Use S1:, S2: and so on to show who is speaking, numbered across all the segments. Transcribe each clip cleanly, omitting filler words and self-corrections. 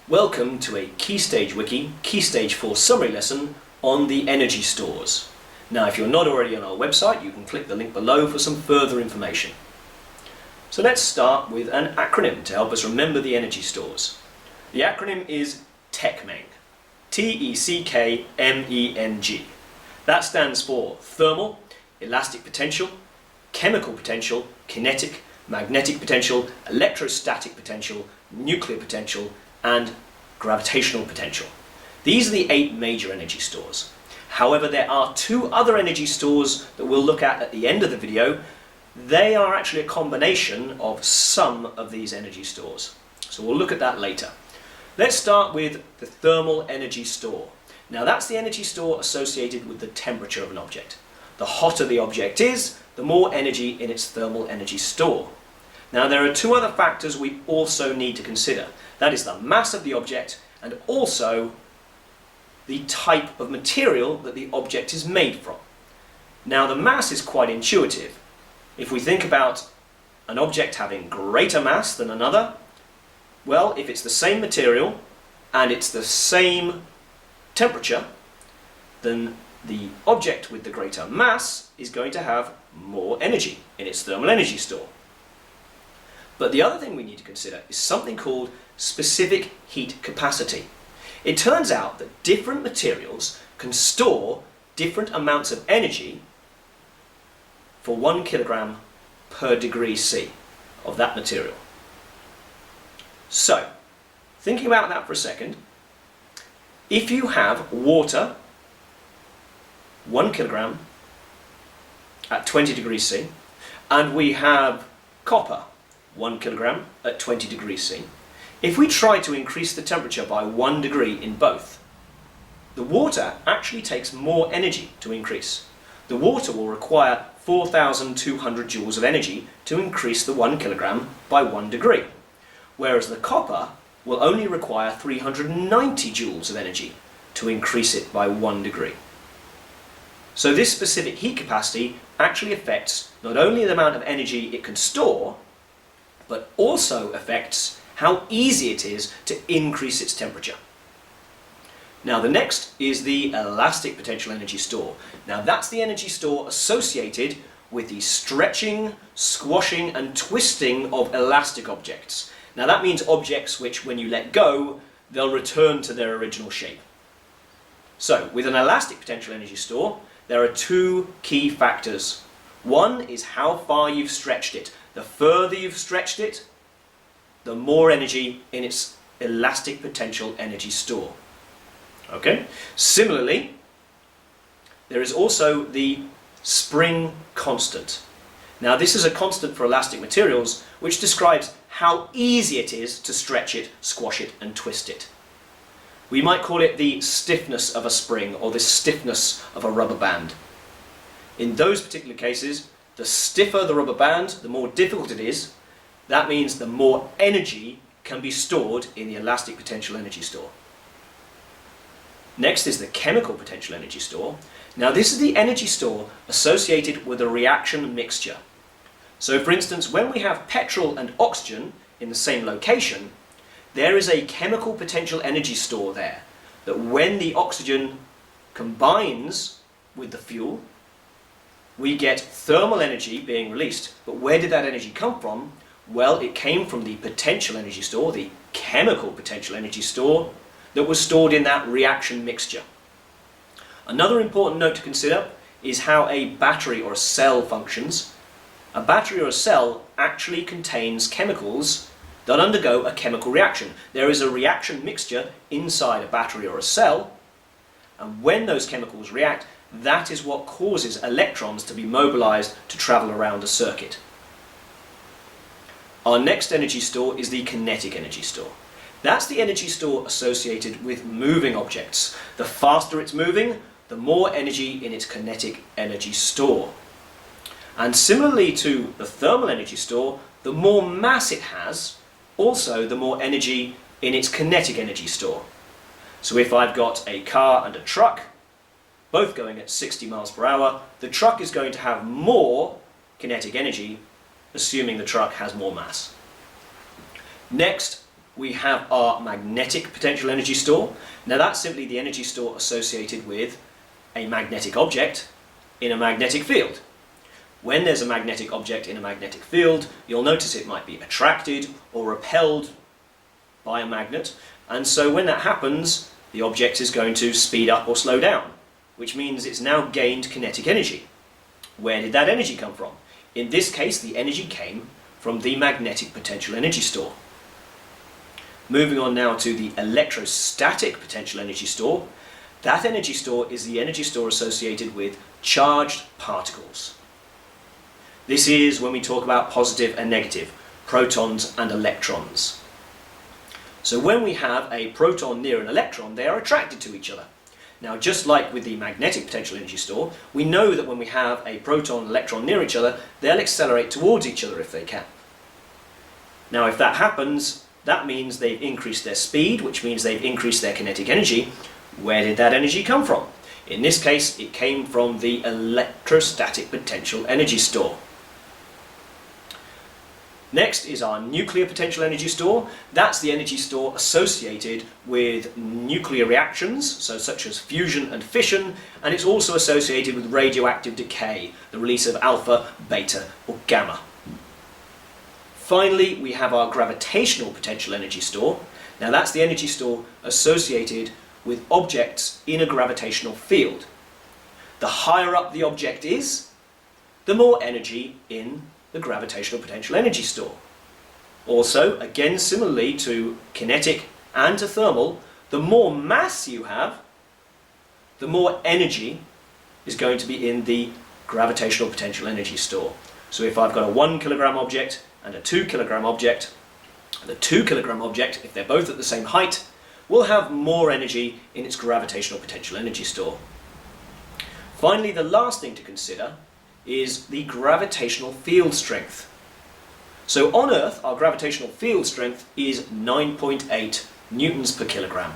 S1: Welcome to a KeyStageWiki KeyStage4 summary lesson on the energy stores. Now if you're not already on our website, you can click the link below for some further information. So let's start with an acronym to help us remember the energy stores. The acronym is TECMENG. T-E-C-K-M-E-N-G. That stands for thermal, elastic potential, chemical potential, kinetic, magnetic potential, electrostatic potential, nuclear potential, and gravitational potential. These are the 8 major energy stores. However, there are 2 other energy stores that we'll look at the end of the video. They are actually a combination of some of these energy stores. So we'll look at that later. Let's start with the thermal energy store. Now that's the energy store associated with the temperature of an object. The hotter the object is, the more energy in its thermal energy store. Now there are 2 other factors we also need to consider. That is the mass of the object and also the type of material that the object is made from. Now the mass is quite intuitive. If we think about an object having greater mass than another, well, if it's the same material and it's the same temperature, then the object with the greater mass is going to have more energy in its thermal energy store. But the other thing we need to consider is something called specific heat capacity. It turns out that different materials can store different amounts of energy for 1 kilogram per degree C of that material. So, thinking about that for a second, if you have water, 1 kilogram at 20 degrees C, and we have copper, 1 kilogram at 20 degrees C, if we try to increase the temperature by 1 degree in both, the water actually takes more energy to increase. The water will require 4,200 joules of energy to increase the 1 kilogram by 1 degree, whereas the copper will only require 390 joules of energy to increase it by 1 degree. So this specific heat capacity actually affects not only the amount of energy it can store, but also affects how easy it is to increase its temperature. Now the next is the elastic potential energy store. Now that's the energy store associated with the stretching, squashing and twisting of elastic objects. Now that means objects which when you let go, they'll return to their original shape. So with an elastic potential energy store, there are 2 key factors. One is how far you've stretched it. The further you've stretched it, the more energy in its elastic potential energy store. Okay? Similarly, there is also the spring constant. Now this is a constant for elastic materials which describes how easy it is to stretch it, squash it and twist it. We might call it the stiffness of a spring or the stiffness of a rubber band. In those particular cases, the stiffer the rubber band, the more difficult it is. That means the more energy can be stored in the elastic potential energy store. Next is the chemical potential energy store. Now this is the energy store associated with a reaction mixture. So for instance, when we have petrol and oxygen in the same location, there is a chemical potential energy store there that when the oxygen combines with the fuel, we get thermal energy being released. But where did that energy come from? Well, it came from the potential energy store, the chemical potential energy store, that was stored in that reaction mixture. Another important note to consider is how a battery or a cell functions. A battery or a cell actually contains chemicals that undergo a chemical reaction. There is a reaction mixture inside a battery or a cell, and when those chemicals react, that is what causes electrons to be mobilized to travel around a circuit. Our next energy store is the kinetic energy store. That's the energy store associated with moving objects. The faster it's moving, the more energy in its kinetic energy store. And similarly to the thermal energy store, the more mass it has, also the more energy in its kinetic energy store. So if I've got a car and a truck, both going at 60 miles per hour, the truck is going to have more kinetic energy, assuming the truck has more mass. Next, we have our magnetic potential energy store. Now that's simply the energy store associated with a magnetic object in a magnetic field. When there's a magnetic object in a magnetic field, you'll notice it might be attracted or repelled by a magnet, and so when that happens, the object is going to speed up or slow down, which means it's now gained kinetic energy. Where did that energy come from? In this case, the energy came from the magnetic potential energy store. Moving on now to the electrostatic potential energy store. That energy store is the energy store associated with charged particles. This is when we talk about positive and negative, protons and electrons. So when we have a proton near an electron, they are attracted to each other. Now, just like with the magnetic potential energy store, we know that when we have a proton and electron near each other, they'll accelerate towards each other if they can. Now, if that happens, that means they've increased their speed, which means they've increased their kinetic energy. Where did that energy come from? In this case, it came from the electrostatic potential energy store. Next is our nuclear potential energy store. That's the energy store associated with nuclear reactions, so such as fusion and fission, and it's also associated with radioactive decay, the release of alpha, beta, or gamma. Finally, we have our gravitational potential energy store. Now that's the energy store associated with objects in a gravitational field. The higher up the object is, the more energy in the gravitational potential energy store. Also, again similarly to kinetic and to thermal, the more mass you have, the more energy is going to be in the gravitational potential energy store. So if I've got a 1 kilogram object and a 2 kilogram object, the 2 kilogram object, if they're both at the same height, will have more energy in its gravitational potential energy store. Finally, the last thing to consider is the gravitational field strength. So on Earth, our gravitational field strength is 9.8 newtons per kilogram.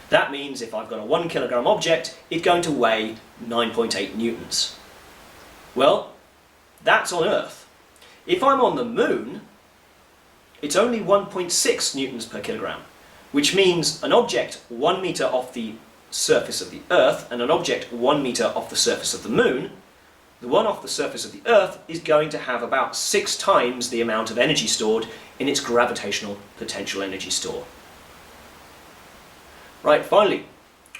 S1: That means if I've got a 1 kilogram object, it's going to weigh 9.8 newtons. Well, that's on Earth. If I'm on the Moon, it's only 1.6 newtons per kilogram, which means an object 1 meter off the surface of the Earth and an object 1 meter off the surface of the Moon, the one off the surface of the Earth is going to have about 6 times the amount of energy stored in its gravitational potential energy store. Right, finally,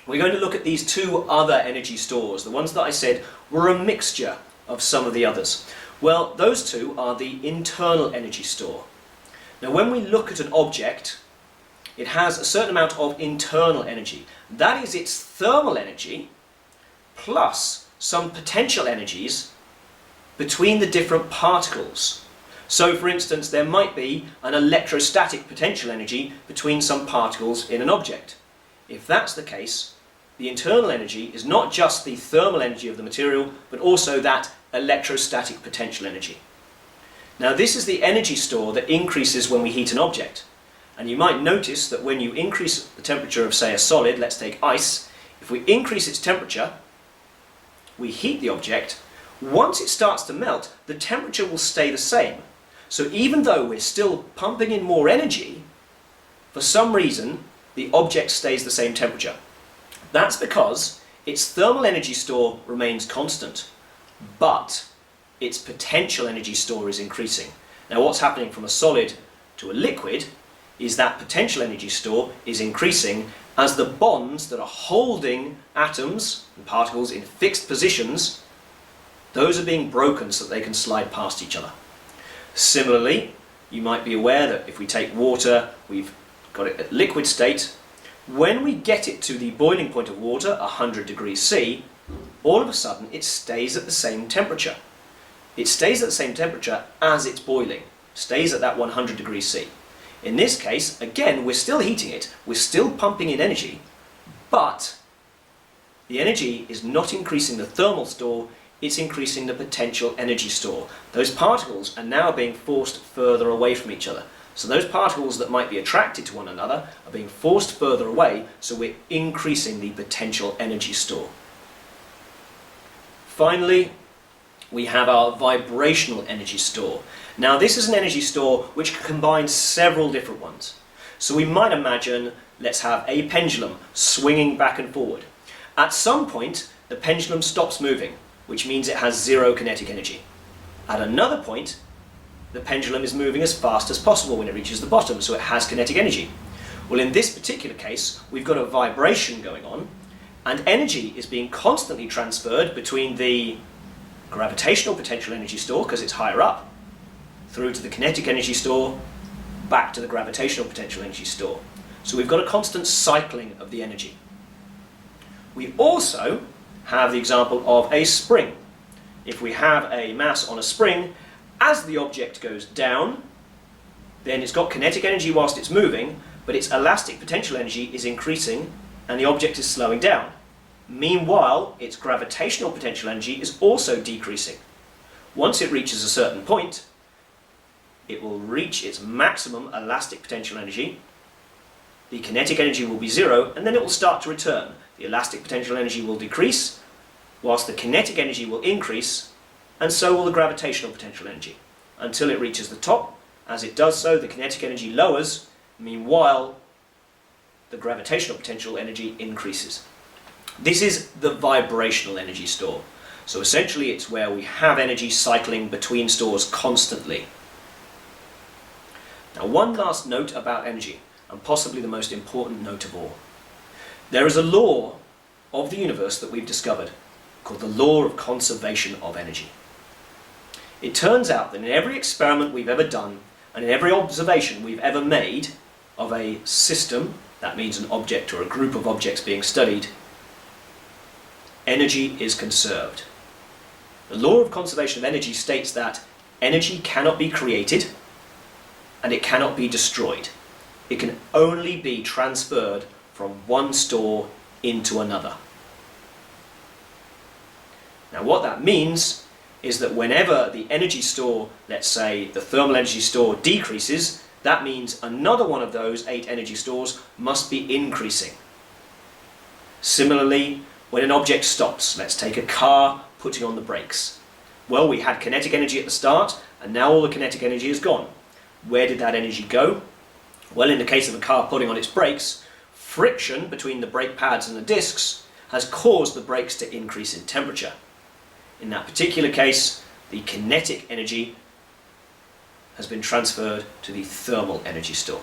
S1: we're going to look at these 2 other energy stores, the ones that I said were a mixture of some of the others. Well, those 2 are the internal energy store. Now, when we look at an object, it has a certain amount of internal energy. That is its thermal energy plus some potential energies between the different particles. So for instance, there might be an electrostatic potential energy between some particles in an object. If that's the case, the internal energy is not just the thermal energy of the material, but also that electrostatic potential energy. Now this is the energy store that increases when we heat an object. And you might notice that when you increase the temperature of, say, a solid, let's take ice, if we increase its temperature, we heat the object, once it starts to melt, the temperature will stay the same. So even though we're still pumping in more energy, for some reason, the object stays the same temperature. That's because its thermal energy store remains constant, but its potential energy store is increasing. Now what's happening from a solid to a liquid is that potential energy store is increasing as the bonds that are holding atoms and particles in fixed positions, those are being broken so that they can slide past each other. Similarly, you might be aware that if we take water, we've got it at liquid state. When we get it to the boiling point of water, 100 degrees C, all of a sudden it stays at the same temperature. It stays at the same temperature as it's boiling, stays at that 100 degrees C. In this case, again, we're still heating it, we're still pumping in energy, but the energy is not increasing the thermal store, it's increasing the potential energy store. Those particles are now being forced further away from each other. So those particles that might be attracted to one another are being forced further away, so we're increasing the potential energy store. Finally, we have our vibrational energy store. Now this is an energy store which combines several different ones. So we might imagine, let's have a pendulum swinging back and forward. At some point, the pendulum stops moving, which means it has zero kinetic energy. At another point, the pendulum is moving as fast as possible when it reaches the bottom, so it has kinetic energy. Well, in this particular case, we've got a vibration going on, and energy is being constantly transferred between the gravitational potential energy store, because it's higher up, through to the kinetic energy store, back to the gravitational potential energy store. So we've got a constant cycling of the energy. We also have the example of a spring. If we have a mass on a spring, as the object goes down, then it's got kinetic energy whilst it's moving, but its elastic potential energy is increasing and the object is slowing down. Meanwhile, its gravitational potential energy is also decreasing. Once it reaches a certain point, it will reach its maximum elastic potential energy, the kinetic energy will be zero, and then it will start to return. The elastic potential energy will decrease, whilst the kinetic energy will increase, and so will the gravitational potential energy, until it reaches the top. As it does so, the kinetic energy lowers, meanwhile the gravitational potential energy increases. This is the vibrational energy store. So essentially it's where we have energy cycling between stores constantly. Now, one last note about energy, and possibly the most important note of all. There is a law of the universe that we've discovered called the law of conservation of energy. It turns out that in every experiment we've ever done and in every observation we've ever made of a system, that means an object or a group of objects being studied, energy is conserved. The law of conservation of energy states that energy cannot be created and it cannot be destroyed. It can only be transferred from one store into another. Now, what that means is that whenever the energy store, let's say the thermal energy store, decreases, that means another one of those 8 energy stores must be increasing. Similarly, when an object stops, let's take a car putting on the brakes. Well, we had kinetic energy at the start, and now all the kinetic energy is gone. Where did that energy go? Well, in the case of a car putting on its brakes, friction between the brake pads and the discs has caused the brakes to increase in temperature. In that particular case, the kinetic energy has been transferred to the thermal energy store.